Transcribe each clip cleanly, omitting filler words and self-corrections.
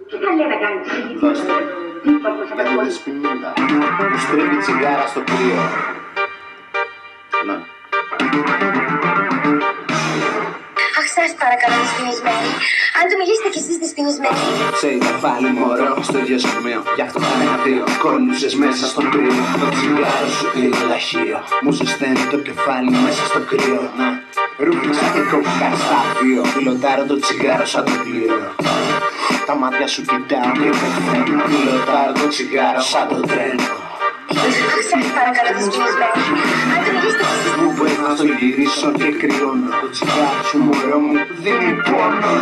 Τι καλέ να κάνεις, Με το δεσποινίδα που στρίβει τσιγάρα στο κρύο. Να. Αχ, σας παρακαλώ, δυσπινισμένη. Αν του μιλήσετε κι εσείς δυσπινισμένοι. Ξέρετε πάλι μωρό στο ίδιο σημείο. Γι' αυτό ένα-δύο κόλλουσες μέσα στο κρύο. Το τσιγάρο σου είναι λαχείο. Μου ζεσταίνει το κεφάλι μέσα στο κρύο. Να. Ρούφηξα και κόβηκα στα δύο. Πιλωτάρω το τσιγάρο σαν το πλοίο. Τα μάτια σου κοιτάω και πεθαίνω. Πιλωτάρω το τσιγάρο σαν το τρένο. Σας παρακαλώ, δυσπινισμένη. Αν του μιλήσετε κι εσείς. Μου μπορεί να στο γυρίσω και κρυώνω. Το τσιγάρο σου μωρό μου δίνει πόνο.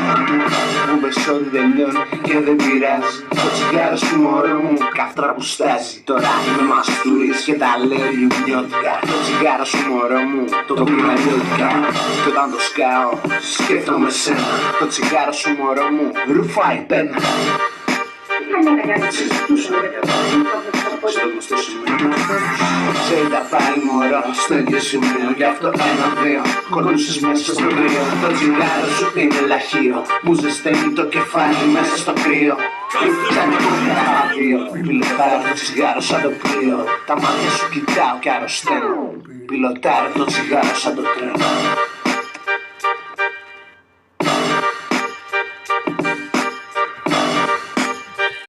Μου πες ότι δεν λιώνει και δεν πειράζει. Το τσιγάρο σου μωρό μου καυτρά που στάζει. Τώρα είμαι μαστούρης και τα λέω λιμνιώτικα. Το τσιγάρο σου μωρό μου το πήρα λιώτικα. Και όταν το σκάω σκέφτομαι σένα. Το τσιγάρο σου μωρό μου ρουφάει πένα. Τι καλέ να κάνεις, Στο γνωστό σημείο. Ξέρετε πάλι μωρό στο ίδιο σημείο. Γι' αυτό ένα-δύο κολλούσες μέσα στο κρύο. Το τσιγάρο σου είναι λαχείο. Μου ζεσταίνει το κεφάλι μέσα στο κρύο. Σαν και κόβηκα δύο. Πιλωτάρω το τσιγάρο σαν το πλοίο. Τα μάτια σου κοιτάω και αρρωσταίνω. Πιλωτάρω το τσιγάρο σαν το τρένο.